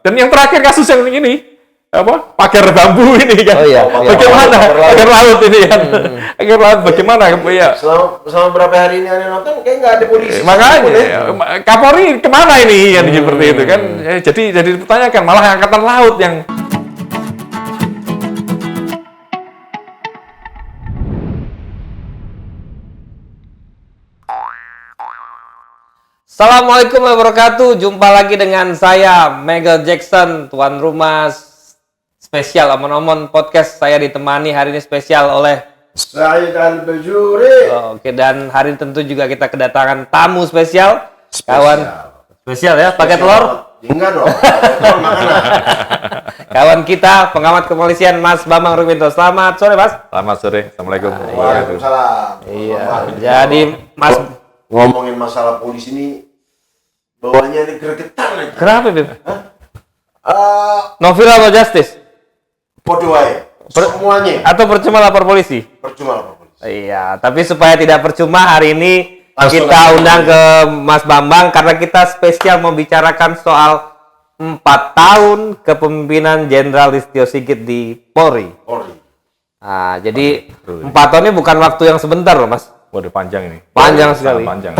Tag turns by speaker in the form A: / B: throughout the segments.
A: Dan yang terakhir kasus yang ini pagar bambu ini kan.
B: Oh, iya.
A: Bagaimana pagar laut ini kan? Pagar laut bagaimana ya?
C: Selama berapa hari ini Anda nonton kayak nggak ada polisi.
A: Makanya Kapolri kemana ini kan seperti itu kan? Jadi dipertanyakan malah angkatan laut yang
B: Assalamualaikum warahmatullahi wabarakatuh. Jumpa lagi dengan saya Michael Jackson, tuan rumah spesial Omon-Omon Podcast. Saya ditemani hari ini spesial oleh
C: Said Al-Bajuri.
B: Oke, dan hari ini tentu juga kita kedatangan tamu spesial. Kawan spesial ya, pakai telur.
C: Enggak dong. Telur makanan.
B: Kawan kita pengamat kepolisian Mas Bambang Rukminto. Selamat sore, Mas.
A: Selamat sore. Assalamualaikum.
C: Waalaikumsalam.
B: Iya. Jadi Mas
C: ngomongin masalah polisi ini bawahnya ini gregetan aja.
B: kenapa, Bib? Novel atau justice?
C: Podo wae. Semuanya
B: Atau percuma lapor polisi?
C: percuma lapor polisi.
B: Iya, tapi supaya tidak percuma hari ini
C: Langsung
B: kita
C: aja.
B: undang ke Mas Bambang karena kita spesial membicarakan soal 4 tahun kepemimpinan Jenderal Listio Sigit di Polri.
C: Polri.
B: Nah, jadi 4 tahun ini bukan waktu yang sebentar loh, Mas.
A: Waduh panjang ini.
B: Panjang
A: Sangat
B: sekali.
A: Panjang.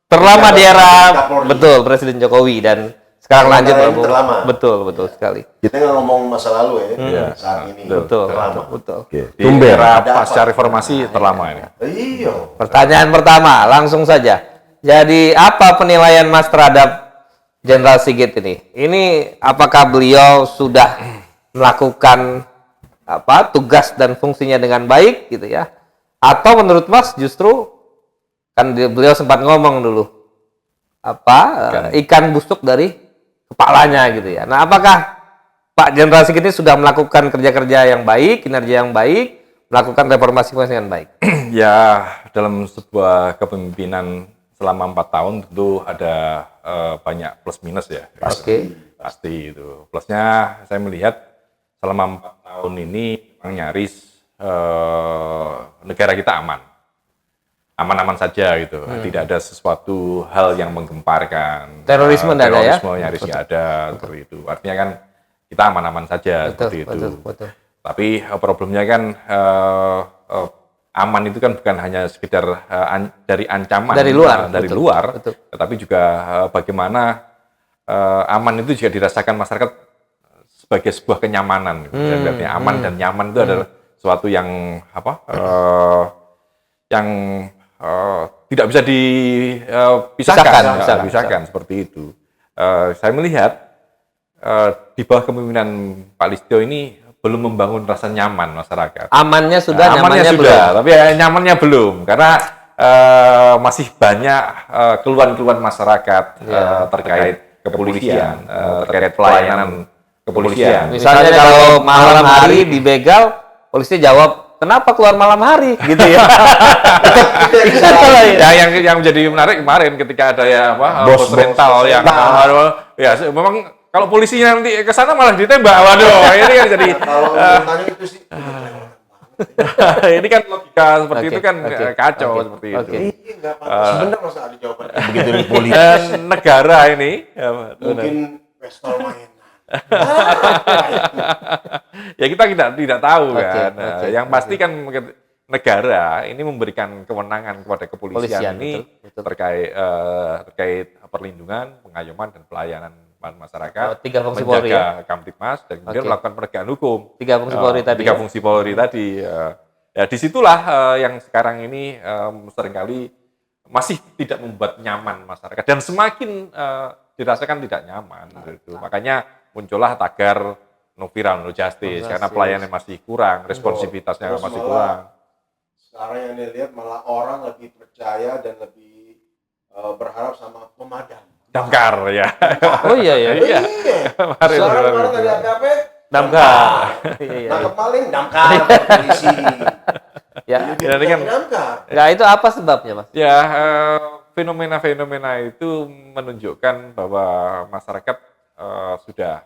B: Terlama di era
C: Kapolri.
B: betul Presiden Jokowi dan sekarang
C: Terlama
B: lanjut
C: yang
B: Prabowo.
C: terlama.
B: Betul sekali.
C: Kita nggak ngomong masa lalu ya. Saat ini.
B: Betul.
C: Terlama.
A: Di era pasca reformasi terlama ini.
C: Iya.
B: Pertanyaan pertama, langsung saja. Jadi apa penilaian Mas terhadap Jenderal Sigit ini? Ini apakah beliau sudah melakukan tugas dan fungsinya dengan baik gitu ya? Atau menurut Mas justru kan beliau sempat ngomong dulu ikan busuk dari kepalanya gitu ya. Nah, apakah Pak Jenderal Sigit ini sudah melakukan kerja-kerja yang baik, kinerja yang baik, melakukan reformasi dengan baik?
A: Ya, dalam sebuah kepemimpinan selama 4 tahun tentu ada banyak plus minus ya.
B: Oke.
A: Pasti itu. Plusnya saya melihat selama 4 tahun ini memang nyaris negara kita aman-aman saja gitu. Tidak ada sesuatu hal yang menggemparkan.
B: Terorisme tidak ada ya?
A: Terorisme nyaris nggak ada seperti itu. Artinya kan kita aman-aman saja seperti itu.
B: Betul.
A: Tapi problemnya kan aman itu kan bukan hanya sekedar dari ancaman
B: Dari luar,
A: dari
B: betul,
A: luar,
B: betul.
A: tetapi juga bagaimana aman itu juga dirasakan masyarakat sebagai sebuah kenyamanan. Gitu. Dan artinya aman dan nyaman itu adalah suatu yang yang tidak bisa dipisahkan seperti itu. Saya melihat di bawah kepemimpinan Pak Listio ini belum membangun rasa nyaman masyarakat.
B: Amannya sudah,
A: Amannya
B: nyamannya
A: sudah,
B: belum.
A: tapi nyamannya belum karena masih banyak keluhan-keluhan masyarakat terkait kepolisian, terkait pelayanan kepolisian.
B: Misalnya kalau malam hari dibegal, polisi jawab, kenapa keluar malam hari? Gitu ya.
A: Ya, yang menjadi menarik kemarin ketika ada bos rental yang memang kalau polisinya nanti ke sana malah ditembak. Waduh, ini kan jadi
C: Kalau tanya itu sih.
A: ini kan logika seperti itu kan kacau seperti itu.
C: Iya nggak apa-apa. Sebentar masa ada jawabannya. Begitu di polisi.
A: Dan negara ini
C: Mungkin pistol mainan.
A: ya kita tidak tahu kan. Yang
B: oke.
A: pasti kan negara ini memberikan kewenangan kepada kepolisian ini
B: betul.
A: terkait perlindungan, pengayoman dan pelayanan masyarakat,
B: 3 fungsi Polri
A: menjaga Kamtibmas dan kemudian melakukan penegakan hukum.
B: 3 fungsi Polri tadi.
A: 3 fungsi Polri tadi. Ya disitulah yang sekarang ini seringkali masih tidak membuat nyaman masyarakat dan semakin dirasakan tidak nyaman. Gitu. Makanya muncullah tagar no viral, no justice, karena pelayanannya masih kurang, responsivitasnya
C: Terus
A: masih
C: malah,
A: kurang.
C: Sekarang yang dilihat malah orang lebih percaya dan lebih berharap sama pemadam.
A: Damkar ya.
B: Oh iya.
C: Iya. Sekarang kemarin ada AKP,
B: Damkar. Iya.
C: nangkep maling, damkar, polisi.
B: Ya.
A: Ya, ini kan
C: damkar.
B: Nah, itu apa sebabnya, Mas?
A: ya fenomena-fenomena itu menunjukkan bahwa masyarakat sudah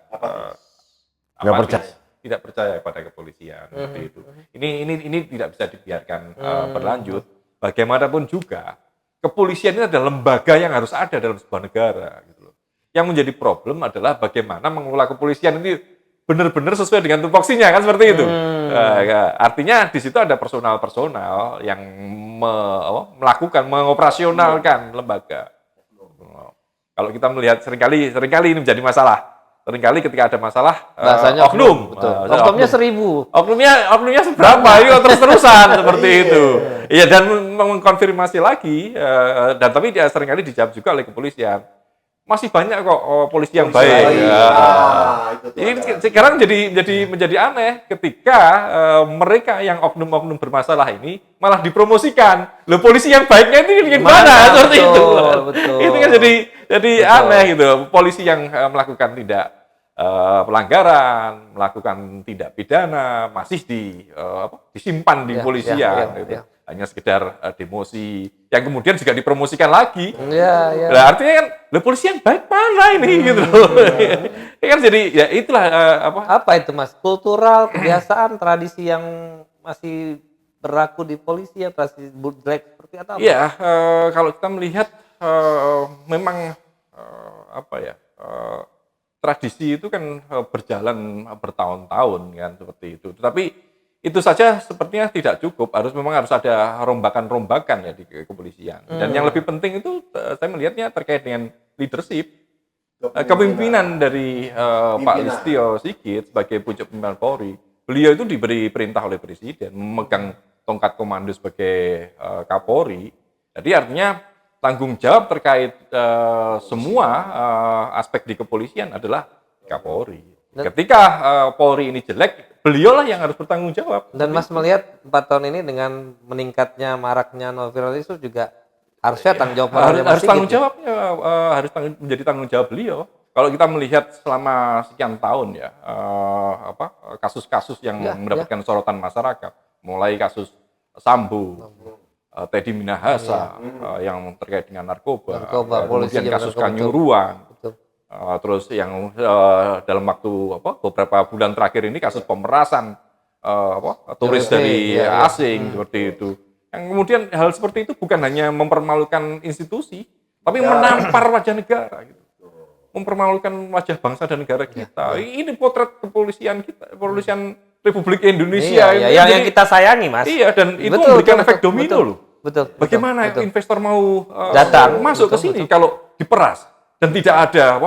A: tidak percaya pada kepolisian seperti itu. Ini tidak bisa dibiarkan berlanjut. Bagaimanapun juga kepolisian ini adalah lembaga yang harus ada dalam sebuah negara gitu loh. yang menjadi problem adalah bagaimana mengelola kepolisian ini benar-benar sesuai dengan tupoksinya kan seperti itu. Artinya di situ ada personal yang mengoperasionalkan lembaga. Kalau kita melihat seringkali ini menjadi masalah. Seringkali ketika ada masalah
B: Bahasanya
A: oknum.
B: betul. Oknumnya 1000.
A: Oknumnya seberapa? Itu terus-terusan seperti itu. Iya, dan mengkonfirmasi lagi dan tapi dia seringkali dijawab juga oleh kepolisian. Masih banyak kok polisi yang baik. Ini sekarang menjadi aneh ketika mereka yang oknum-oknum bermasalah ini malah dipromosikan. Loh, polisi yang baiknya ini gimana? Seperti itu.
B: Betul.
A: Itu kan jadi aneh gitu. Polisi yang melakukan tindak pelanggaran, melakukan tindak pidana masih disimpan di polisian gitu. Hanya sekedar demosi yang kemudian juga dipromosikan lagi. Nah, artinya kan polisi yang baik mana ini gitu loh. Kan jadi ya itulah
B: apa itu Mas? Kultural, kebiasaan, tradisi yang masih berlaku di polisi ya, tradisi jelek seperti apa?
A: Iya, kalau kita melihat memang tradisi itu kan berjalan bertahun-tahun kan seperti itu. Tetapi itu saja sepertinya tidak cukup, memang harus ada rombakan-rombakan ya di kepolisian. Dan yang lebih penting itu saya melihatnya terkait dengan leadership, kepemimpinan dari Pak Listio Sigit sebagai pucuk pimpinan Polri. Beliau itu diberi perintah oleh Presiden memegang tongkat komando sebagai Kapolri. Jadi artinya tanggung jawab terkait semua aspek di kepolisian adalah Kapolri. Ketika Polri ini jelek, beliaulah yang harus bertanggung jawab.
B: Dan Mas melihat 4 tahun ini dengan meningkatnya maraknya novel itu juga harusnya tanggung jawab
A: harus tanggung jawabnya menjadi tanggung jawab beliau. Kalau kita melihat selama sekian tahun ya kasus-kasus yang mendapatkan sorotan masyarakat, mulai kasus Sambo, Teddy Minahasa yang terkait dengan narkoba kemudian kasus Kanjuruhan. Terus yang dalam waktu beberapa bulan terakhir ini kasus pemerasan turis dari asing seperti itu. Yang kemudian hal seperti itu bukan hanya mempermalukan institusi, tapi menampar wajah negara, gitu. Mempermalukan wajah bangsa dan negara kita. Ini potret kepolisian kita, kepolisian Republik Indonesia.
B: Yang kita sayangi, Mas.
A: Iya, dan itu memberikan efek domino loh.
B: Betul.
A: Bagaimana investor mau
B: datang
A: masuk ke sini kalau diperas? Dan tidak ada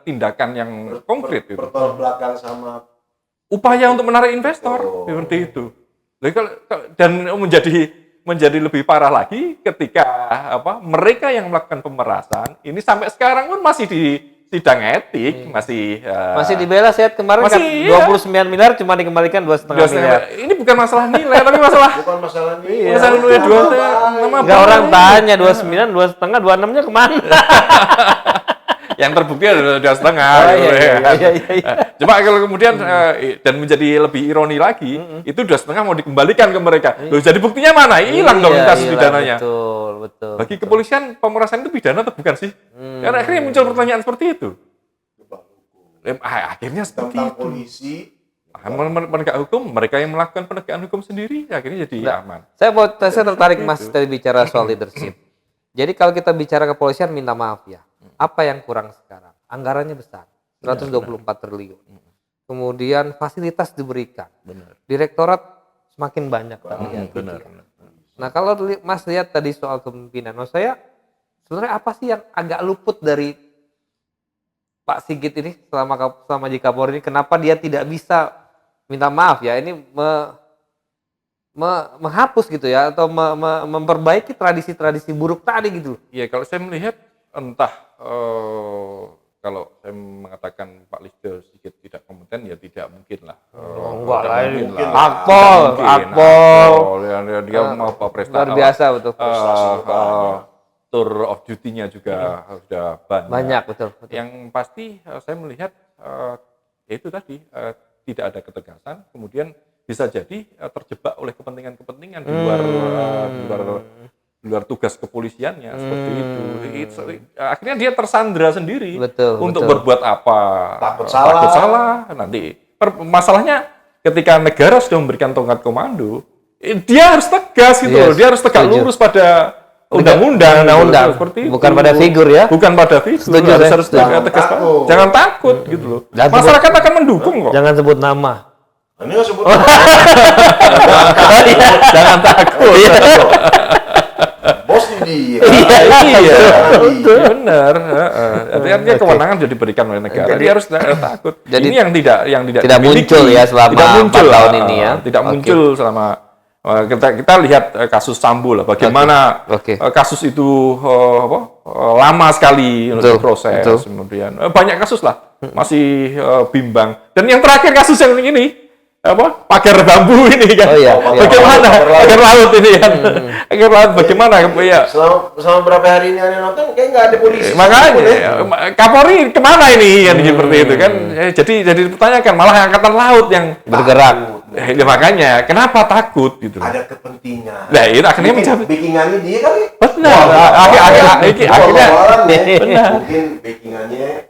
A: tindakan yang konkret itu.
C: Bertolak belakang sama
A: upaya untuk menarik investor seperti itu. Dan menjadi lebih parah lagi ketika mereka yang melakukan pemerasan ini sampai sekarang pun masih di sidang etik, masih
B: dibela. Saya kemarin kan 29 miliar cuma dikembalikan 2,5 miliar.
A: Ini bukan masalah nilai tapi masalah
C: nilai.
A: Masalah nilai 2,5.
B: Enggak, orang tanya 29, 2,5, 26-nya kemana?
A: Yang terbukti adalah 2,5. Cuma kalau kemudian dan menjadi lebih ironi lagi, itu 2,5 mau dikembalikan ke mereka. Loh, jadi buktinya mana? Hilang dong kasus pidananya.
B: Betul.
A: Bagi kepolisian pemerasan itu pidana atau bukan sih? Karena akhirnya muncul pertanyaan seperti itu. Akhirnya seperti
C: tentang
A: itu.
C: polisi
A: penegak hukum, mereka yang melakukan penegakan hukum sendiri, akhirnya jadi aman.
B: Saya tertarik Mas tadi bicara soal leadership. Jadi kalau kita bicara kepolisian, minta maaf ya. Apa yang kurang sekarang? Anggarannya besar, 124 triliun. Kemudian fasilitas diberikan.
A: Benar.
B: Direktorat semakin banyak.
A: Benar.
B: Nah kalau Mas lihat tadi soal kepemimpinan, saya sebenarnya apa sih yang agak luput dari Pak Sigit ini selama di Kapolri ini? Kenapa dia tidak bisa minta maaf ya? Ini menghapus gitu ya, atau memperbaiki tradisi-tradisi buruk tadi gitu.
A: Iya, kalau saya melihat entah kalau saya mengatakan Pak Listio Sigit tidak kompeten ya tidak mungkin lah.
B: Enggak lah,
A: Akpol. Dia mau prestasi.
B: Luar biasa betul.
A: Tour of duty-nya juga sudah
B: banyak. Betul.
A: Yang pasti saya melihat itu tadi tidak ada ketegasan, kemudian bisa jadi terjebak oleh kepentingan-kepentingan di luar tugas kepolisiannya seperti itu. Akhirnya dia tersandra sendiri untuk berbuat apa?
C: Takut
A: salah. Nanti masalahnya ketika negara sudah memberikan tongkat komando, dia harus tegas gitu loh. Dia harus tegak lurus pada undang-undang,
B: Undang-undang.
A: seperti itu.
B: Bukan pada figur ya.
A: Bukan pada figur.
B: Setuju,
A: harus
B: saya.
A: tegas banget.
C: takut.
A: Jangan takut gitu loh.
B: Dan
A: Masyarakat akan mendukung kok.
B: Jangan sebut nama.
C: Ini nggak sebut.
A: Jangan takut.
C: Bos ini dia.
A: Iya,
C: Betul.
A: benar. Artinya kewenangan sudah diberikan oleh negara. Dia harus takut.
B: Jadi
A: ini yang tidak
B: tidak
A: dimiliki.
B: muncul ya selama
A: tidak muncul
B: 4 tahun ini ya.
A: Tidak
B: Oke.
A: muncul selama kita lihat kasus Sambo lah. Bagaimana
B: Oke.
A: kasus itu lama sekali untuk
B: Betul,
A: diproses.
B: betul.
A: Kemudian banyak kasus lah masih bimbang. Dan yang terakhir kasus yang ini pagar bambu ini kan.
B: Oh, iya.
A: Bagaimana pagar laut ini kan. Pagar laut bagaimana ya.
C: Selama berapa hari ini Anda nonton, kayak nggak ada polisi.
A: Makanya Kapolri kemana ini yang seperti itu kan. Jadi dipertanyakan malah angkatan laut yang
B: Bergerak.
A: Ya, makanya kenapa takut gitu.
C: Ada kepentingan.
A: Nah, itu akhirnya mencabut.
C: Backingannya dia kali.
A: Benar. Akhirnya
C: benar. Mungkin backingannya.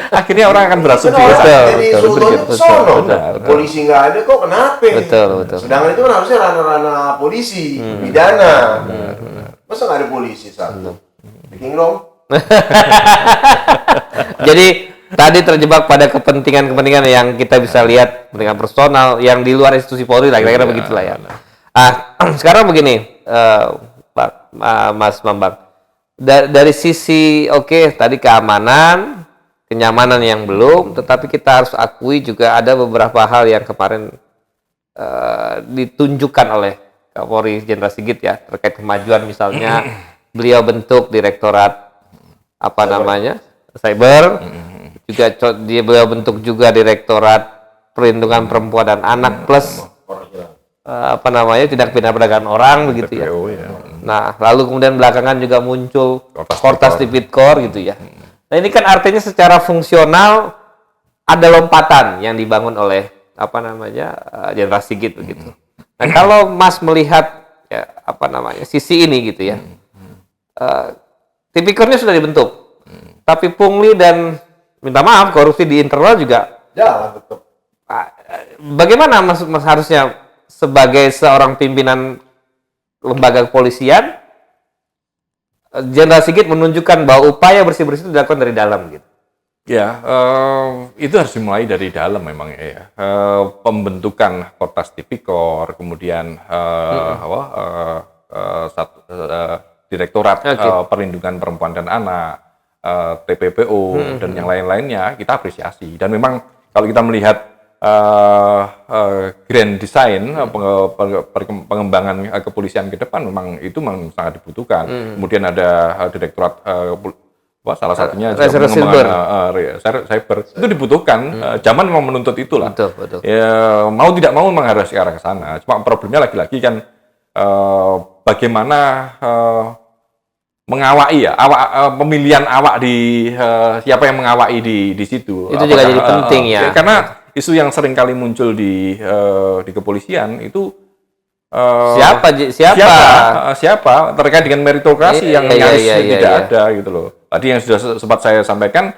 A: akhirnya orang akan berasumsi
C: Betul,
A: ke sana.
C: jadi
B: betul,
C: sultannya
B: betul,
C: ke sono.
A: betul.
C: Polisi nggak ada kok, kenapa?
B: Betul.
C: Sedangkan itu kan harusnya ranah-ranah polisi, pidana. Masa nggak ada polisi satu? Bikin dong.
B: Jadi tadi terjebak pada kepentingan-kepentingan yang kita bisa lihat, kepentingan personal yang di luar institusi Polri lah, kira-kira begitulah ya. Sekarang begini, Pak Mas Bambang. Dari sisi tadi keamanan, kenyamanan yang belum, tetapi kita harus akui juga ada beberapa hal yang kemarin ditunjukkan oleh Kapolri Jenderal Sigit ya, terkait kemajuan misalnya beliau bentuk direktorat cyber, juga beliau bentuk juga direktorat perlindungan perempuan dan anak plus tindak pidana perdagangan orang begitu ya. Nah, lalu kemudian belakangan juga muncul Kortas Tipikor gitu ya. Nah, ini kan artinya secara fungsional ada lompatan yang dibangun oleh Jenderal Sigit begitu. Nah, kalau Mas melihat sisi ini gitu ya. Tipikornya sudah dibentuk. Tapi pungli dan minta maaf korupsi di internal juga
C: Jalan tetap.
B: Bagaimana Mas harusnya sebagai seorang pimpinan lembaga kepolisian, Jenderal Sigit menunjukkan bahwa upaya bersih-bersih itu dilakukan dari dalam gitu.
A: Ya, itu harus dimulai dari dalam memang ya. Pembentukan Kortas Tipikor, kemudian Direktorat Perlindungan Perempuan dan Anak, TPPO dan yang lain-lainnya kita apresiasi. Dan memang kalau kita melihat grand design pengembangan kepolisian ke depan memang itu sangat dibutuhkan. Kemudian ada direktorat salah satunya cyber itu dibutuhkan. Zaman memang menuntut itulah.
B: Betul.
A: Ya, mau tidak mau memang harus ke arah ke sana. Cuma problemnya lagi-lagi kan bagaimana mengawai pemilihan awak di siapa yang mengawai di situ.
B: Itu juga jadi penting ya.
A: Karena isu yang sering kali muncul di kepolisian itu siapa terkait dengan meritokrasi yang nyaris tidak ada gitu loh. Tadi yang sudah sempat saya sampaikan,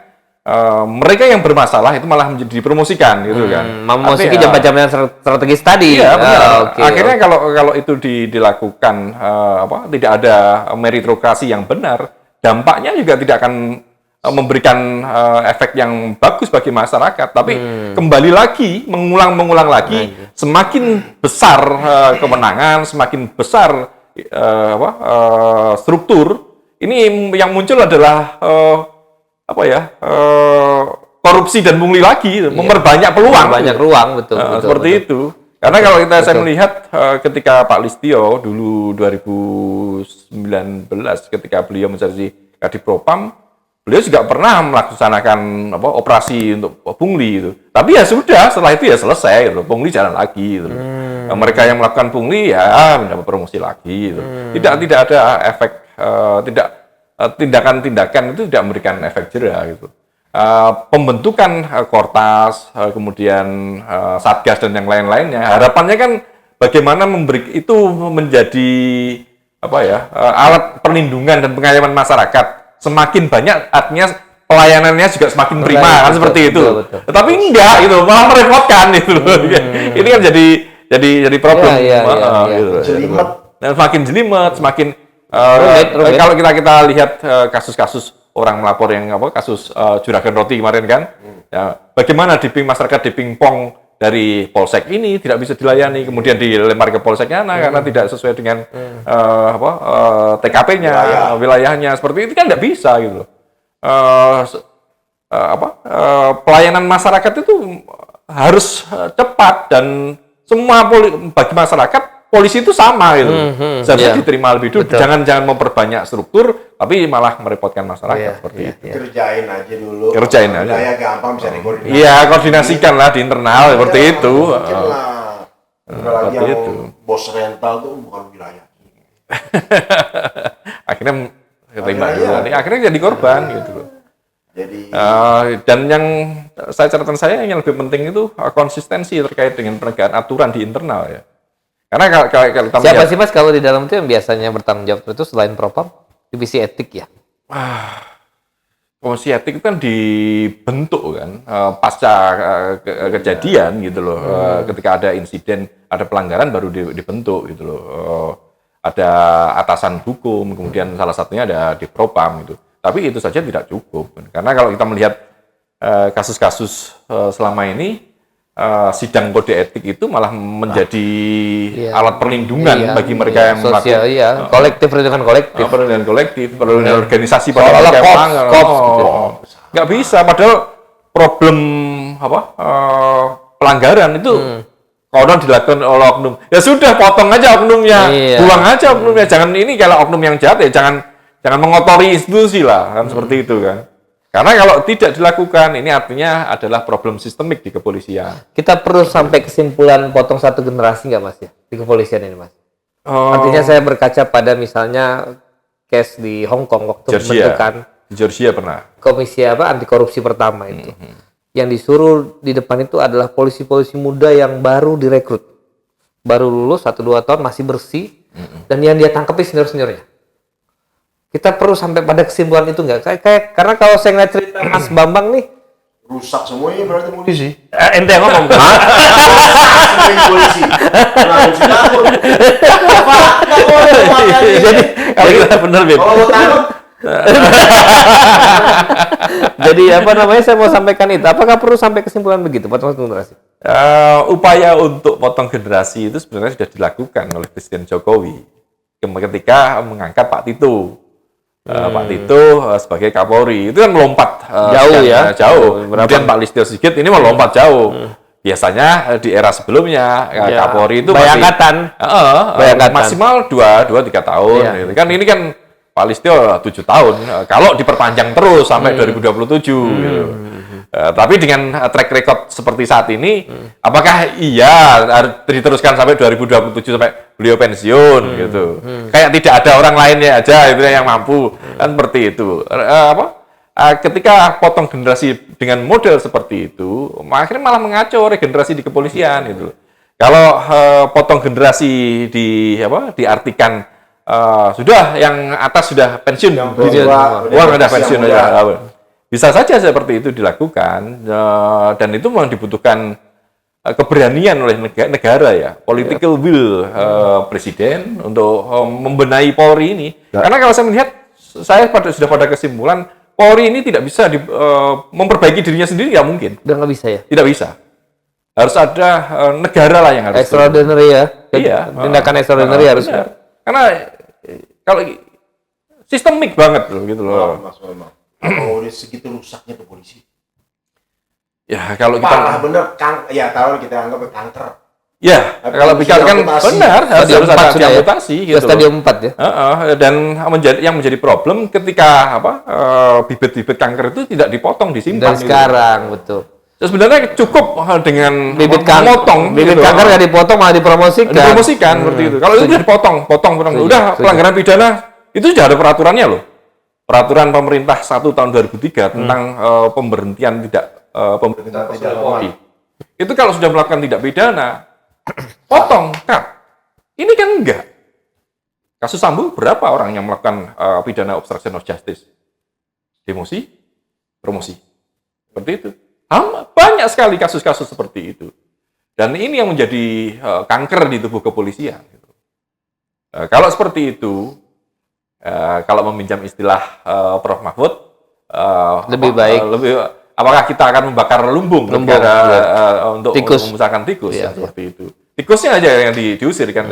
A: mereka yang bermasalah itu malah menjadi dipromosikan gitu kan.
B: Memasuki jabatan strategis tadi.
A: Iya, benar. Akhirnya kalau itu dilakukan tidak ada meritokrasi yang benar, dampaknya juga tidak akan memberikan efek yang bagus bagi masyarakat, tapi kembali lagi mengulang lagi, semakin besar kemenangan, semakin besar struktur, ini yang muncul adalah korupsi dan pungli lagi, memperbanyak peluang,
B: banyak ruang, betul.
A: Seperti itu. Karena kalau saya melihat ketika Pak Listio dulu 2019 ketika beliau menjadi Kadipropam, beliau juga pernah melaksanakan operasi untuk pungli itu. Tapi ya sudah, setelah itu ya selesai gitu. Pungli jalan lagi gitu. Mereka yang melakukan pungli ya mendapat promosi lagi gitu. Tidak ada efek tindakan-tindakan itu tidak memberikan efek jera gitu. Pembentukan Kortas, kemudian Satgas dan yang lain-lainnya, harapannya kan bagaimana itu menjadi alat perlindungan dan pengayoman masyarakat. Semakin banyak artinya pelayanannya juga semakin prima kan seperti itu.
B: Betul.
A: Tetapi enggak gitu, malah merepotkan gitu. Ini kan jadi problem.
B: Iya.
C: Jelimet
A: Dan semakin jelimet, semakin
B: Rumit.
A: kalau kita lihat kasus-kasus orang melapor yang kasus juragan roti kemarin kan, ya, bagaimana masyarakat di pingpong dari polsek ini tidak bisa dilayani, kemudian dilempar ke polseknya karena tidak sesuai dengan TKP-nya, wilayahnya, seperti itu kan tidak bisa gitu. Pelayanan masyarakat itu harus cepat dan semua bagi masyarakat polisi itu sama gitu. Seharusnya diterima lebih dulu. Jangan memperbanyak struktur, tapi malah merepotkan masyarakat seperti itu.
C: Kerjain aja dulu.
A: Kerjain aja.
C: Wilayah gampang bisa dikoordinasi.
A: Iya, koordinasikan lah di internal seperti itu.
C: Apalagi yang bos rental tuh bukan wilayah.
A: Akhirnya keterima dulu. Akhirnya jadi korban gitu loh.
C: Jadi
A: dan yang catatan saya yang lebih penting itu konsistensi terkait dengan penegakan aturan di internal ya. Karena kalau
B: siapa sih Mas kalau di dalam itu yang biasanya bertanggung jawab itu selain propam, divisi etik ya?
A: Komisi etik itu kan dibentuk kan pasca kejadian gitu loh. Ketika ada insiden, ada pelanggaran baru dibentuk gitu loh. Ada atasan hukum, kemudian salah satunya ada di propam gitu. Tapi itu saja tidak cukup. Karena kalau kita melihat kasus-kasus selama ini, sidang kode etik itu malah menjadi alat perlindungan bagi mereka yang melakukan
B: perlindungan kolektif,
A: perlindungan organisasi pada nggak bisa. Padahal problem pelanggaran itu kalau dilakukan oleh oknum, ya sudah potong aja oknumnya, buang aja oknumnya. Jangan ini kalau oknum yang jahat ya jangan mengotori institusi lah kan seperti itu kan. Karena kalau tidak dilakukan, ini artinya adalah problem sistemik di kepolisian.
B: Kita perlu sampai kesimpulan potong satu generasi nggak Mas ya di kepolisian ini Mas? Artinya saya berkaca pada misalnya case di Hong Kong waktu pembentukan
A: di Georgia pernah
B: komisi anti korupsi pertama itu. Yang disuruh di depan itu adalah polisi-polisi muda yang baru direkrut, baru lulus 1-2 tahun masih bersih, dan yang dia tangkapi senior-seniornya. Kita perlu sampai pada kesimpulan itu nggak? Kayak karena kalau saya ngeliat cerita Mas Bambang nih,
C: rusak semuanya berarti polisi.
B: Ente yang ngomong.
C: Polisi.
B: Jadi
A: kalau kita benar Beb.
C: Kalau takut
B: jadi saya mau sampaikan itu. Apakah perlu sampai kesimpulan begitu potong generasi?
A: Upaya untuk potong generasi itu sebenarnya sudah dilakukan oleh Presiden Jokowi ketika mengangkat Pak Tito. Pak Tito sebagai Kapolri itu kan melompat jauh. Kemudian Pak Listio Sigit ini melompat jauh. Biasanya di era sebelumnya Kapolri itu
B: bayangkatan
A: maksimal 2-3 tahun. Gitu. Kan ini kan Pak Listio 7 tahun. Kalau diperpanjang terus sampai 2027. Gitu. Tapi dengan track record seperti saat ini, apakah harus diteruskan sampai 2027 sampai beliau pensiun gitu? Kayak tidak ada orang lainnya aja itu yang mampu kan seperti itu. Ketika potong generasi dengan model seperti itu, akhirnya malah mengacau regenerasi di kepolisian gitu. Kalau potong generasi diartikan sudah yang atas sudah pensiun, uang udah pensiun aja. Bisa saja seperti itu dilakukan, dan itu memang dibutuhkan keberanian oleh negara ya, political will presiden untuk membenahi Polri ini. Karena kalau saya melihat, saya sudah pada kesimpulan Polri ini tidak bisa memperbaiki dirinya sendiri, nggak mungkin.
B: Udah nggak bisa ya?
A: Tidak bisa. Harus ada negara lah yang harus.
B: Extraordinary ya?
A: Iya.
B: Tindakan extraordinary harus.
A: Karena kalau sistemik banget loh gitu loh.
C: Mas memang. Kalau udah segitu rusaknya tuh polisi.
A: Ya kalau kita
C: parah bener tahu kita anggap kanker.
A: Ya, kalau bicara kan benar harus ada amputasi gitu.
B: Stadium 4 ya.
A: Dan yang menjadi problem ketika bibit-bibit kanker itu tidak dipotong, disimpan.
B: Dan sekarang betul.
A: Sebenarnya cukup dengan
B: bibit kanker nggak dipotong malah dipromosikan
A: seperti itu. Kalau itu sudah dipotong, udah pelanggaran pidana itu sudah ada peraturannya loh. Peraturan pemerintah 1 tahun 2003 tentang pemberhentian tidak Polri. Itu kalau sudah melakukan tindak pidana, potong, cut. Ini kan enggak. Kasus Sambo berapa orang yang melakukan pidana obstruction of justice? Demosi, promosi. Seperti itu. Banyak sekali kasus-kasus seperti itu. Dan ini yang menjadi kanker di tubuh kepolisian. Kalau seperti itu, kalau meminjam istilah Prof. Mahfud,
B: Lebih baik.
A: Apakah kita akan membakar lumbung
B: Lumbung,
A: untuk
B: tikus.
A: memusnahkan tikus
B: Iya,
A: seperti itu? Tikusnya aja yang diusir kan.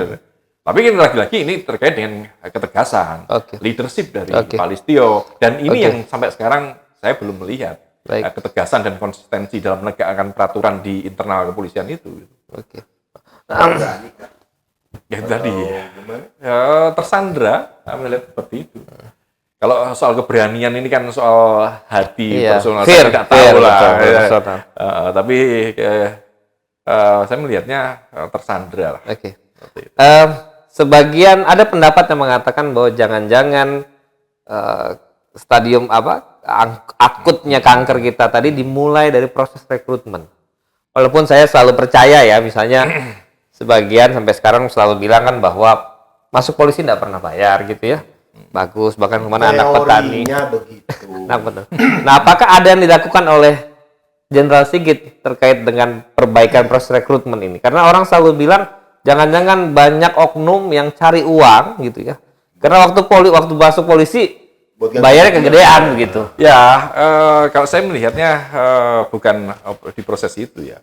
A: Tapi ini lagi-lagi ini terkait dengan ketegasan,
B: Oke.
A: leadership dari
B: Oke.
A: Pak Listio, dan ini
B: Oke.
A: yang sampai sekarang saya belum melihat
B: Baik.
A: ketegasan dan konsistensi dalam menegakkan peraturan di internal kepolisian itu.
B: Oke.
C: Berani kan?
A: Ya itu tadi
C: Gimana?
A: ya, tersandra, saya melihat seperti itu. Kalau soal keberanian ini kan soal hati
B: Iya,
A: personal,
B: fear,
A: saya tidak
B: fear,
A: tahu lah.
B: betul,
A: Ya.
B: personal.
A: Tapi saya melihatnya tersandra lah.
B: Oke.
A: Seperti itu.
B: Sebagian ada pendapat yang mengatakan bahwa jangan-jangan stadium akutnya kanker kita tadi dimulai dari proses rekrutmen. Walaupun saya selalu percaya ya, misalnya sebagian sampai sekarang selalu bilang kan bahwa masuk polisi tidak pernah bayar gitu ya. Bagus, bahkan kemana anak petani.
C: Teorinya begitu.
B: Nah, betul. Nah, apakah ada yang dilakukan oleh Jenderal Sigit terkait dengan perbaikan proses rekrutmen ini? Karena orang selalu bilang jangan-jangan banyak oknum yang cari uang gitu ya. Karena waktu masuk polisi
C: Buat ganti
B: bayarnya
C: rugi.
B: kegedean gitu.
A: Ya, kalau saya melihatnya bukan di proses itu ya.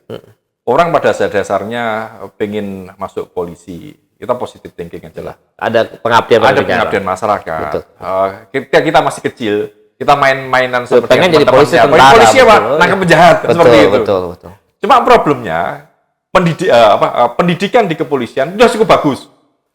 A: Orang pada dasarnya pengen masuk polisi, kita positive thinking aja lah.
B: Ada pengabdian pada
A: Ada
B: negara.
A: pengabdian masyarakat.
B: Betul.
A: Ketika kita masih kecil, kita main-mainan seperti
B: pengen
A: yang
B: jadi polisi,
A: teman-teman
B: tentara,
A: siapa. Polisi apa?
B: betul.
A: Nangkep penjahat
B: Betul,
A: seperti itu.
B: betul.
A: Cuma problemnya pendidikan di kepolisian sudah cukup bagus.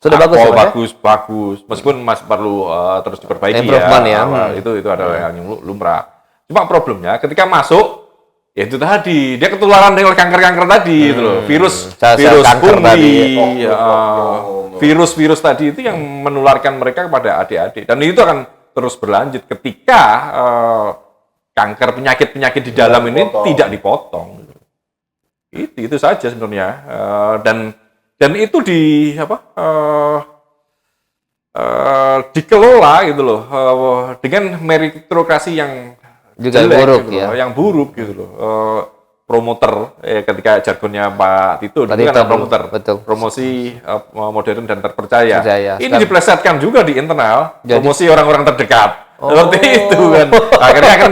B: Sudah bagus ya, Pak, ya?
A: bagus. Meskipun masih perlu terus diperbaiki
B: Improvement ya.
A: Itu adalah yang lumrah. Cuma problemnya ketika masuk, ya itu tadi dia ketularan dengan kanker-kanker tadi itu loh. Virus
B: Sel-sel kanker
A: fungi,
B: tadi.
A: virus-virus tadi itu yang menularkan mereka kepada adik-adik, dan itu akan terus berlanjut ketika kanker penyakit-penyakit di dalam ini tidak dipotong. Itu saja sebenarnya. Dan itu dikelola gitu loh dengan meritokrasi yang
B: Juga
A: jelek,
B: buruk
A: gitu
B: ya.
A: loh, yang buruk gitu loh. Promoter ketika jargonnya Pak Tito dulu kan ada promoter,
B: betul.
A: promosi modern dan terpercaya.
B: Percaya.
A: Ini
B: Sekarang-
A: diplesetkan juga di internal,
B: Jadi-
A: promosi orang-orang terdekat. Seperti itu kan. Akhirnya akan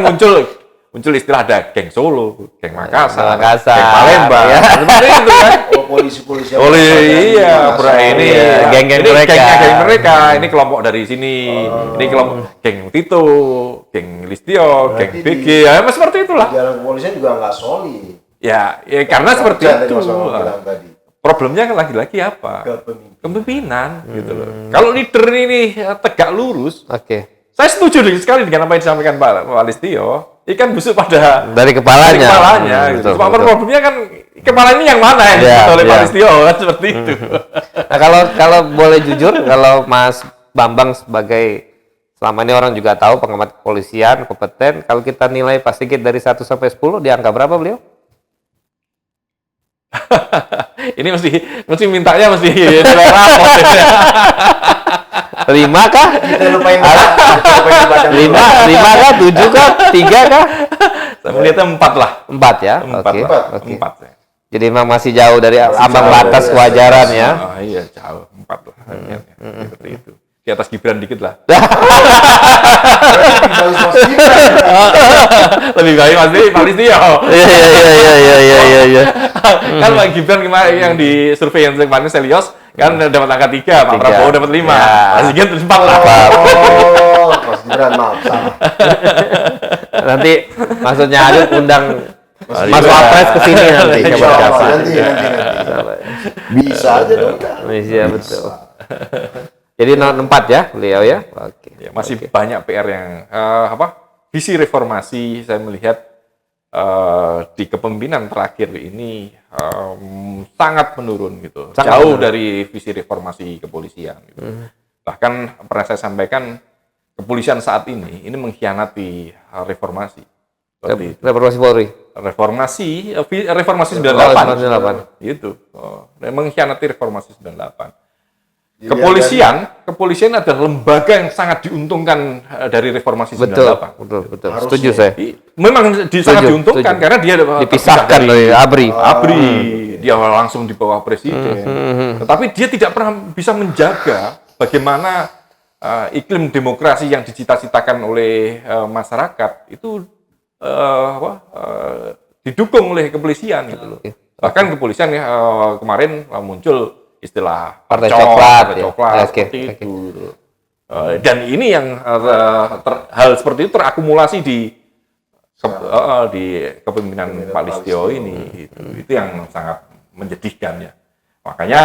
A: muncul istilah ada geng Solo, geng Makassar,
B: Makassar,
A: geng Palembang.
B: ya.
A: Seperti itu kan.
C: Oh, polisi-polisi.
A: Iya, ini
B: geng-geng
A: ini
B: mereka.
A: geng mereka. Ini kelompok dari sini. Ini kelompok geng Tito, geng Listio, geng
C: Berarti
A: BG. Ya, seperti itulah.
C: Jalan kepolisian juga nggak solid.
A: Ya, karena seperti
C: Kerja tadi
A: itu.
C: Mas Bambang bilang tadi.
A: Problemnya kan lagi-lagi apa? Kepemimpinan gitu loh. Kalau leader ini tegak lurus,
B: Oke.
A: saya setuju sekali dengan apa yang disampaikan Pak Listio. Ikan busuk pada
B: Dari kepalanya.
A: dari kepalanya gitu.
B: Betul,
A: Cuma
B: betul.
A: problemnya kan kepala ini yang mana yang
B: Ya,
A: disebut oleh Pak
B: ya.
A: Listio kan seperti itu.
B: Nah, kalau boleh jujur, kalau Mas Bambang sebagai selama ini orang juga tahu pengamat kepolisian kompeten, kalau kita nilai Pak Sigit dari 1 sampai 10 di angka berapa beliau?
A: Ini mesti mintanya mesti nilai rapor.
B: 5 kah?
C: Kita lupain baca.
B: 5 kah? 7 kah? 3 kah?
A: Saya melihatnya 4 lah.
B: 4 ya?
A: 4
B: Oke.
A: lah.
B: Oke.
A: 4 ya.
B: Jadi memang masih jauh dari ambang
C: jauh
B: batas
C: dari
B: kewajaran ya.
A: Iya, jauh 4 lah. Seperti itu. Di atas Gibran dikit lah. Lebih baik pasti Pak Listio.
B: Iya.
A: Kan Pak Gibran kemarin yang di survei yang kemarin Selios kan dapat angka 3, Pak
B: 3.
A: Prabowo dapat 5.
B: Ya.
A: Pak Sigit 4 lah.
C: Oh, Mas Gibran maaf salah.
B: Nanti maksudnya ada undang Mas
A: Gibran.
B: Wapres ke sini nanti.
C: Insya
B: Coba
C: Allah,
B: kasih.
C: nanti. Bisa aja dong.
B: Iya betul. Jadi 4 ya beliau ya. Oke.
A: Ya, masih banyak PR yang visi reformasi saya melihat di kepemimpinan terakhir ini sangat menurun gitu.
B: Sangat
A: Jauh
B: menurun.
A: dari visi reformasi kepolisian gitu. Bahkan pernah saya sampaikan kepolisian saat ini mengkhianati reformasi. Seperti itu.
B: Reformasi Polri.
A: Reformasi 98.
B: 98.
A: Gitu. Mengkhianati reformasi 98. Kepolisian adalah lembaga yang sangat diuntungkan dari reformasi 98.
B: Betul.
C: Harusnya.
B: Setuju saya.
A: Memang sangat diuntungkan
B: setuju.
A: karena dia
B: Dipisahkan dari ABRI.
A: dia langsung di bawah presiden. Tetapi dia tidak pernah bisa menjaga bagaimana iklim demokrasi yang dicita-citakan oleh masyarakat itu didukung oleh kepolisian gitu loh. Bahkan kepolisian kemarin muncul istilah
B: Partai
A: percok,
B: coklat,
A: partai
B: ya.
A: coklat
B: Oke,
A: seperti
B: oke.
A: itu. Gitu. Dan ini yang hal seperti itu terakumulasi di kepemimpinan Pak Listio ini. Itu yang sangat menjadikan ya. Makanya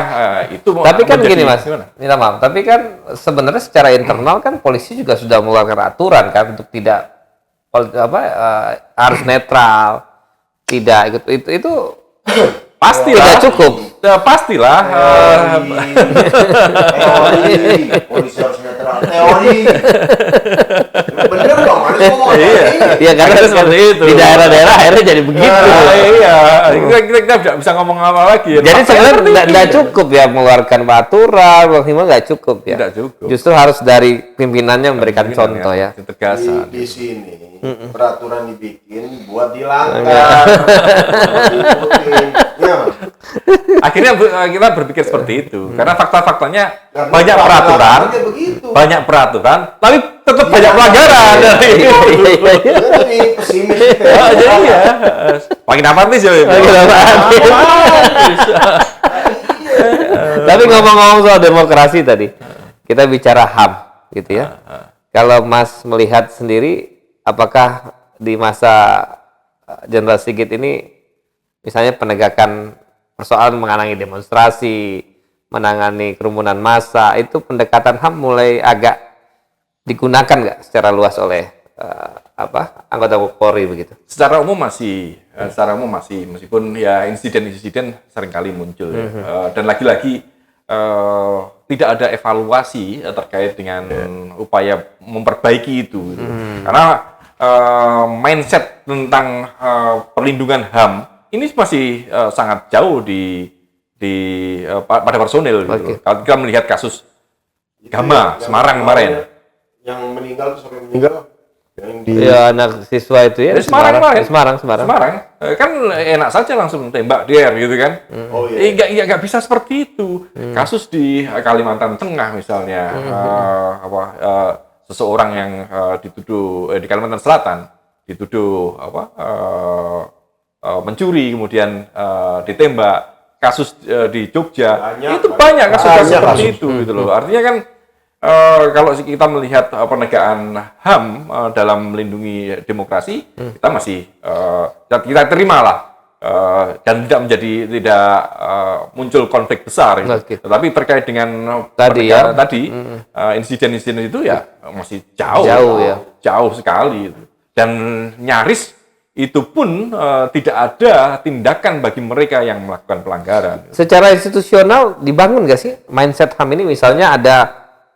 A: itu
B: Tapi kan
A: menjadi-
B: gini Mas,
A: gimana?
B: minta maaf. Tapi kan sebenarnya secara internal kan polisi juga sudah mengeluarkan aturan kan untuk tidak harus netral, tidak ikut itu
A: Pastilah.
B: tidak cukup.
A: Ya, pastilah.
C: Teori, polisi harus netral. Teori. Bener dong, harus ngomong
A: Iya.
B: Iya karena
A: Kan seperti itu.
B: di daerah-daerah akhirnya jadi begitu.
A: Iya, kita tidak bisa ngomong apa lagi.
B: Jadi
A: Makanya
B: sebenarnya
A: seperti
B: nggak
A: itu.
B: cukup ya mengeluarkan aturan, maksimal nggak cukup ya.
A: Tidak cukup.
B: Justru harus dari pimpinannya memberikan contoh ya.
A: Ketegasan.
C: di sini peraturan dibikin buat dilanggar, diikutin. Ya,
A: Akhirnya kita berpikir seperti itu. Karena fakta-faktanya
C: karena
A: banyak peraturan,
C: peraturannya begitu.
A: banyak peraturan, tapi tetap banyak pelanggaran. Dari itu.
C: Ya, jadi pesimis gitu ya.
A: Jadi ya, makin apatis ya.
B: Makin apatis. Tapi ngomong-ngomong soal demokrasi tadi, kita bicara HAM gitu ya. Kalau Mas melihat sendiri, apakah di masa Jenderal Sigit ini, misalnya penegakan persoalan mengenai demonstrasi, menangani kerumunan massa, itu pendekatan HAM mulai agak digunakan nggak secara luas oleh anggota Polri begitu?
A: Secara umum masih, meskipun ya insiden-insiden seringkali muncul ya. Dan lagi-lagi tidak ada evaluasi terkait dengan upaya memperbaiki itu. Gitu. Karena mindset tentang perlindungan HAM ini masih sangat jauh pada personil. Gitu.
B: Oke.
A: Kalau kita melihat kasus Gama Semarang kemarin.
C: Yang meninggal tuh sampai meninggal. Yang di
B: Ya anak siswa itu ya.
A: Di Semarang kemarin.
B: Semarang.
A: Kan enak saja langsung tembak der gitu kan.
C: Oh iya.
A: Nggak bisa seperti itu. Kasus di Kalimantan Tengah misalnya, seseorang yang dituduh di Kalimantan Selatan dituduh mencuri kemudian ditembak. Kasus di Jogja itu banyak kasus seperti itu gitu loh. Artinya kan kalau kita melihat penegakan HAM dalam melindungi demokrasi, kita masih kita terima lah. Dan tidak muncul konflik besar gitu.
B: Oke.
A: Tetapi terkait dengan
B: Tadi
A: insiden-insiden itu ya masih jauh sekali gitu. Dan nyaris itu pun tidak ada tindakan bagi mereka yang melakukan pelanggaran.
B: Secara institusional dibangun nggak sih mindset HAM ini? Misalnya ada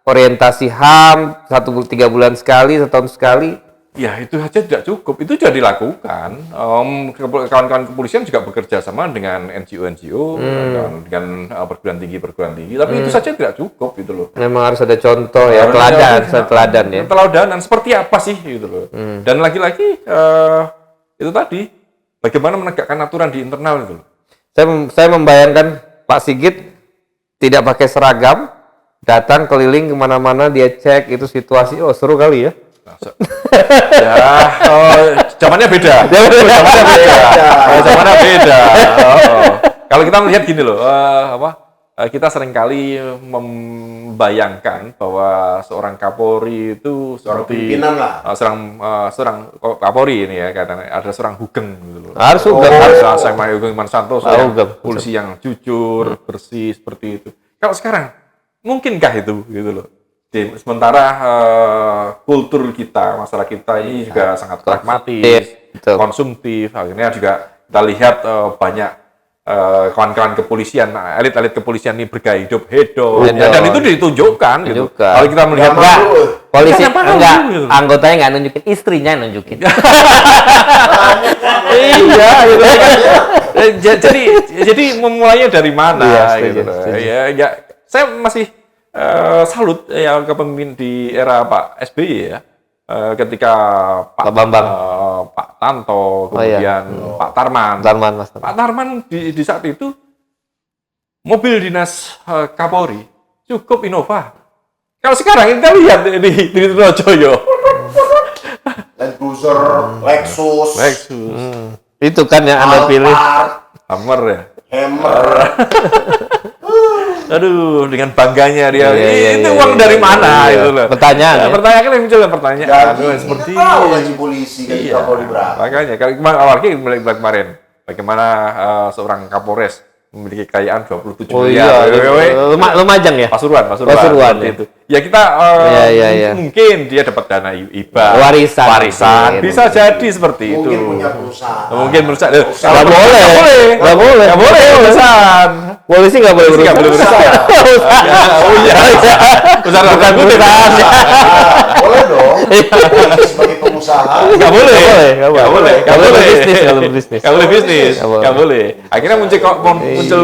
B: orientasi HAM 3 bulan sekali, setahun sekali.
A: Ya itu saja tidak cukup, itu sudah dilakukan. Kawan-kawan kepolisian juga bekerja sama dengan NGO-NGO, dengan perguruan tinggi, tapi itu saja tidak cukup gitu loh.
B: Memang harus ada contoh ya, teladan ya.
A: Teladanan seperti apa sih gitu loh. Dan lagi-lagi itu tadi bagaimana menegakkan aturan di internal itu loh.
B: Saya membayangkan Pak Sigit tidak pakai seragam, datang keliling kemana-mana, dia cek itu situasi, oh seru kali ya.
A: Ya, zamannya beda. Zamannya beda. Kalau kita melihat gini loh, kita seringkali membayangkan bahwa seorang Kapolri itu
C: pimpinan lah.
A: seorang Kapolri ini ya, katanya ada seorang Hugeng gitu loh.
B: Harus Hugeng.
A: Harus sama Hugeng Santoso,
B: Hugeng.
A: polisi yang jujur, bersih seperti itu. Kalau sekarang mungkinkah itu gitu loh? Sementara kultur kita, masyarakat kita ini juga sangat pragmatis,
B: Betul.
A: konsumtif. Akhirnya juga kita lihat banyak kawan-kawan kepolisian, elit-elit kepolisian ini bergaya hidup hedon,
B: Hedon.
A: dan itu ditunjukkan. Gitu.
B: Ditunjukkan.
A: Kalau kita melihat
B: Enggak, polisi
A: Kan apa
B: enggak,
A: gitu.
B: anggotanya nggak nunjukin, istrinya yang nunjukin.
A: iya, gitu kan. Jadi memulainya dari mana?
B: Iya,
A: gitu.
B: setuju.
A: Ya, saya masih salut ya kepemimpinan di era Pak SBY ya. Ketika
B: Pak Bambang.
A: Pak Tanto, kemudian Pak Tarman.
B: Mas.
A: Pak Tarman di saat itu mobil dinas Kapolri cukup Innova. Kalau sekarang kita lihat di Trojoyo.
C: Land Cruiser, Lexus,
B: Itu kan yang Anda pilih.
C: Alphard,
A: Hammer ya.
C: Hammer.
A: Aduh, dengan bangganya dia.
B: Iya,
A: itu
B: iya,
A: uang
B: iya,
A: dari
B: iya,
A: mana
B: iya.
A: itu loh.
B: Pertanyaan, ya?
A: Pertanyaan kan yang muncul pertanyaan.
C: Gaji,
A: Seperti
C: kita tahu gaji polisi, gaji
A: iya.
C: Kapolri berapa.
A: Makanya kalau awalnya mulai kemarin bagaimana seorang Kapolres memiliki kekayaan 27
B: Oh
A: miliar.
B: iya, Lumajang ya?
A: Pasuruan
B: Pasuruan,
A: seperti
B: ya.
A: itu. Ya kita
B: Iya.
A: mungkin dia dapat dana hibah,
B: Warisan. Mungkin.
A: bisa jadi seperti itu.
C: Mungkin punya perusahaan.
A: Mungkin berusaha.
B: Nggak boleh.
A: Nggak boleh urusan.
B: Polisi nggak boleh
A: Polisi nggak boleh
B: berusaha.
A: Oh iya. Usaha
B: Bukan perusahaan.
C: Boleh dong. Sebagai pengusaha.
A: Nggak boleh.
B: Nggak boleh berbisnis.
A: Nggak boleh. Akhirnya muncul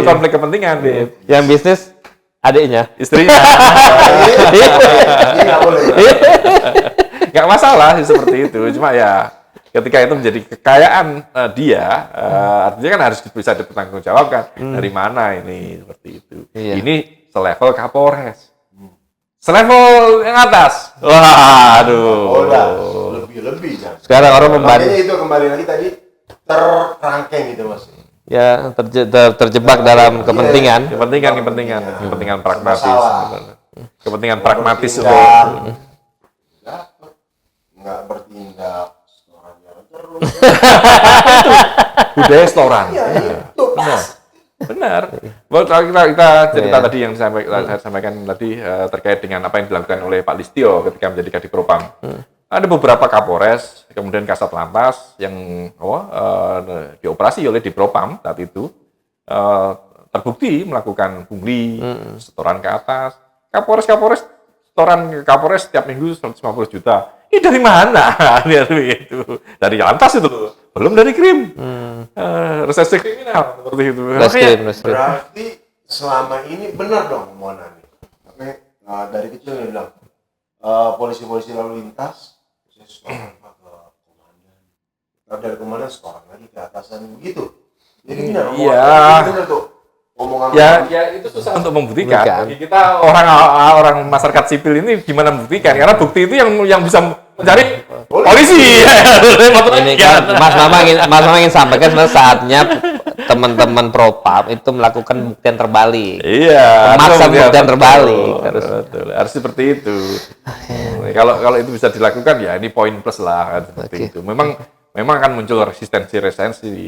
A: konflik kepentingan deh.
B: Yang bisnis adiknya.
A: Istrinya.
C: Iya, nggak boleh.
A: Nggak masalah sih seperti itu. Cuma ya ketika itu menjadi kekayaan dia, artinya kan harus bisa dipertanggungjawabkan dari mana ini seperti itu.
B: Iya.
A: Ini selevel Kapolres, selevel yang atas. Waduh.
C: Udah, lebih-lebih kan.
B: Sekarang orang
C: Makanya
B: membanding.
C: itu kembali lagi tadi terkerangkeng gitu Mas.
B: Ya terjebak dalam kepentingan.
A: Kepentingan pragmatis.
C: Masalah.
A: Kepentingan pragmatis untuk
C: Dapat. Nggak bertindak. Setorannya terus.
A: budaya setoran.
C: Iya, itu pas.
A: Benar. Kalau kita cerita
B: Iya.
A: tadi yang saya sampaikan tadi terkait dengan apa yang dilakukan oleh Pak Listio ketika menjadi Kadipropam. Ada beberapa Kapolres, kemudian Kasat Lantas yang dioperasi oleh Dipropam saat itu terbukti melakukan pungli, setoran ke atas. Kapolres setoran ke Kapolres setiap minggu 150 juta. Ini dari mana? Itu dari Lantas itu loh. Belum dari Krim. Reserse kriminal seperti itu.
B: Reskrim.
C: Berarti selama ini benar dong omongan ini. Tapi dari kecil dia bilang polisi-polisi lalu lintas saya setoran Pak ke komandan. Nah, dari komandan setoran lagi ke atasan begitu. Jadi benar.
A: Iya.
C: Benar tuh omongan.
A: Ya itu susah untuk membuktikan.
B: Bukan.
A: Bagi kita orang masyarakat sipil ini gimana membuktikan? Karena bukti itu yang bisa mencari polisi.
B: Ini kan Mas Mama ingin sampaikan sebenarnya saatnya teman-teman propam itu melakukan buktian terbalik.
A: Iya.
B: Memaksa
A: betul,
B: buktian
A: betul,
B: terbalik.
A: Betul. Harus seperti itu. Kalau itu bisa dilakukan ya ini poin plus lah kan seperti
B: Oke.
A: itu. Memang akan muncul resistensi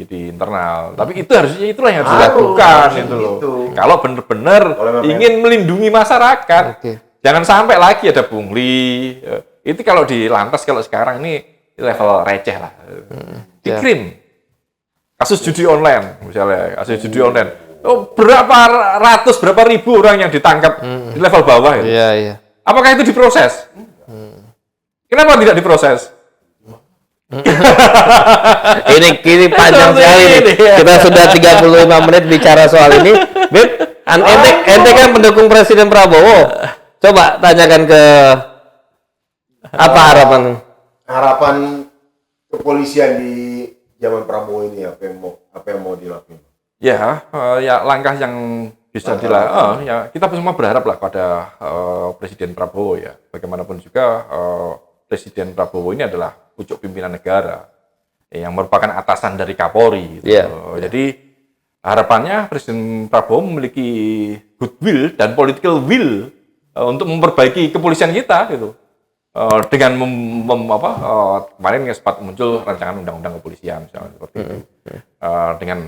A: di internal. Tapi itu harusnya itulah yang harus dilakukan itu loh.
C: gitu.
A: Kalau benar-benar
C: Kalau memang
A: ingin melindungi masyarakat,
B: Oke.
A: jangan sampai lagi ada pungli. Itu kalau di Lantas kalau sekarang ini level receh lah. Di
B: ya.
A: Krim, kasus judi online misalnya, kasus judi online. Oh, berapa ribu orang yang ditangkap di level bawah itu.
B: Iya.
A: Apakah itu diproses? Kenapa tidak diproses?
B: Ini panjang sekali nih. Kita sudah 35 menit bicara soal ini. Beb, ente kan pendukung Presiden Prabowo. Coba tanyakan ke apa
C: harapan kepolisian di zaman Prabowo ini apa yang mau dilakukan?
A: Ya, langkah yang bisa dilakukan. Ya, kita semua berharap lah pada Presiden Prabowo ya. Bagaimanapun juga Presiden Prabowo ini adalah pucuk pimpinan negara yang merupakan atasan dari Kapolri. Gitu.
B: Iya.
A: Jadi harapannya Presiden Prabowo memiliki goodwill dan political will untuk memperbaiki kepolisian kita gitu. Dengan kemarin sempat muncul rancangan undang-undang kepolisian misalnya seperti itu. Dengan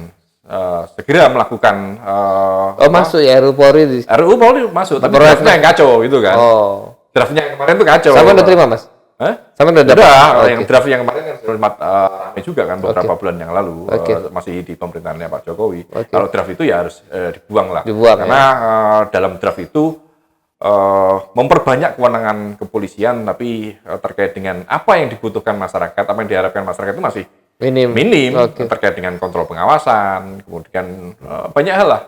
A: segera melakukan
B: masuk ya RUU Polri.
A: RUU Polri masuk, tapi
B: Proyek-
A: draftnya yang kacau gitu kan. Draftnya yang kemarin itu kacau.
B: Sama udah terima, Mas?
A: Hah?
B: Sama udah dapat?
A: Udah, yang
B: Oke.
A: draft yang kemarin kan sempat ramai juga kan beberapa bulan yang lalu,
B: Oke.
A: masih di pemerintahannya Pak Jokowi.
B: Oke.
A: Kalau draft itu ya harus dibuang lah.
B: Dibuang,
A: karena dalam draft itu memperbanyak kewenangan kepolisian, tapi terkait dengan apa yang dibutuhkan masyarakat, apa yang diharapkan masyarakat itu masih minim.
B: Oke.
A: Terkait dengan kontrol pengawasan, kemudian banyak hal lah.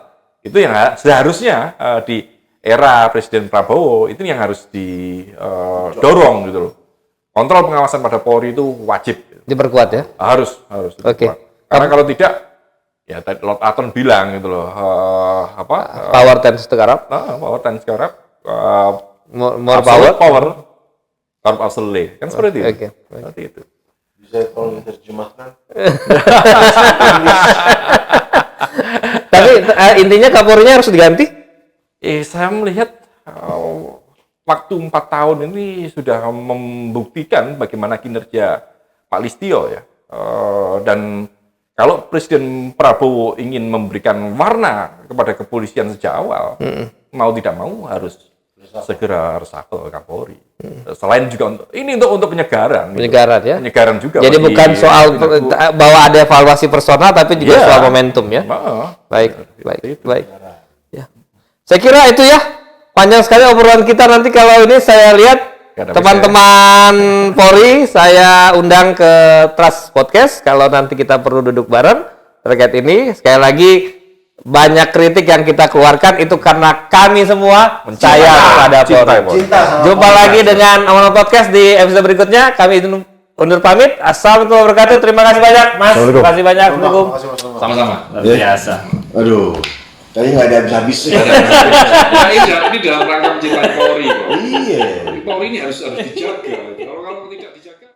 A: Itu yang seharusnya di era Presiden Prabowo itu yang harus didorong gitu loh. Kontrol pengawasan pada Polri itu wajib,
B: Diperkuat ya?
A: harus
B: Oke.
A: dibuat. Karena kalau tidak, ya tadi Lord Aton bilang gitu loh,
B: Power Ten sekarang.
A: Power Ten sekarang
B: more
A: absolute
B: power.
A: power absolute. Kan seperti itu.
B: Oke.
A: Seperti itu.
C: Bisa tolong diterjemahkan?
B: Tapi intinya Kapolrinya harus diganti.
A: Saya melihat waktu 4 tahun ini sudah membuktikan bagaimana kinerja Pak Listio ya. Dan kalau Presiden Prabowo ingin memberikan warna kepada kepolisian sejak awal, mau tidak mau harus segera reshuffle Kapolri. Selain juga untuk penyegaran.
B: Penyegaran ya.
A: Penyegaran juga.
B: Jadi
A: bagi
B: bukan soal bahwa ada evaluasi personal, tapi juga
A: Iya.
B: soal momentum ya. Baik.
A: Itu.
B: Ya. Saya kira itu ya. Panjang sekali obrolan kita. Nanti kalau ini saya lihat
A: Gak ada
B: teman-teman Polri saya undang ke Trust Podcast kalau nanti kita perlu duduk bareng terkait ini. Sekali lagi banyak kritik yang kita keluarkan itu karena kami semua sayang kepada Polri.
C: Cinta sama
B: Jumpa
C: Polri.
B: lagi dengan Amanah Podcast di episode berikutnya. Kami undur pamit. Assalamualaikum warahmatullahi wabarakatuh. Terima kasih banyak, Mas. Terima kasih banyak. Assalamualaikum.
C: Makasih, Mas.
A: Sama-sama.
D: Biasa.
C: Aduh, tadi nggak ada habis-habisnya.
D: Nah, ini dalam rangka mencintai Polri kok.
C: Iya.
D: Polri ini harus dijaga. Kalau tidak dijaga